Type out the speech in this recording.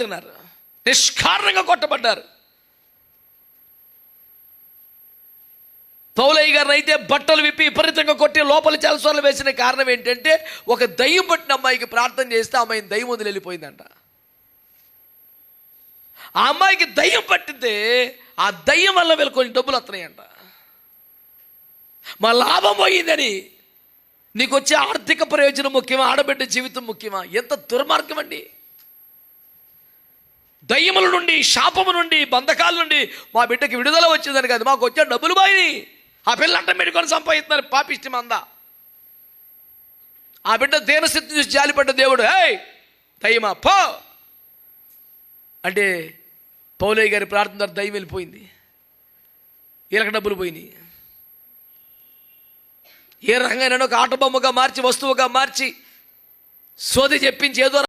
దెబ్బతిన్నారు, నిష్కారణంగా కొట్టబడ్డారు. పౌలయ్య గారిని అయితే బట్టలు విప్పి విపరీతంగా కొట్టి లోపల చలసోలు వేసిన కారణం ఏంటంటే, ఒక దయ్యం పట్టిన అమ్మాయికి ప్రార్థన చేస్తే అమ్మాయిని దయ్యం వదిలి వెళ్ళిపోయిందంట. ఆ అమ్మాయికి దయ్యం పట్టితే ఆ దయ్యం వల్ల వీళ్ళు కొన్ని డబ్బులు వస్తున్నాయంట. మా లాభం పోయిందని నీకు వచ్చే ఆర్థిక ప్రయోజనం ముఖ్యమా, ఆడబిడ్డ జీవితం ముఖ్యమా? ఎంత దుర్మార్గం అండి. దయ్యముల నుండి, శాపము నుండి, బంధకాల నుండి మా బిడ్డకి విడుదల వచ్చిందని కాదు, మాకు వచ్చే డబ్బులు పోయి ఆ పిల్లంట మెడుకొని సంపాదిస్తున్నారు పాపిష్టం అందా. ఆ బిడ్డ దీనస్థితి చూసి జాలిపడ్డ దేవుడు, ఏయ్ దయ్యమా పో అంటే పౌలయ్య గారి ప్రార్థన ద్వారా దయ్యం వెళ్ళిపోయింది, వీళ్ళకి డబ్బులు పోయినాయి. ఏ రకంగా ఒక ఆట బొమ్మగా మార్చి, వస్తువుగా మార్చి, సోది చెప్పించి ఏదో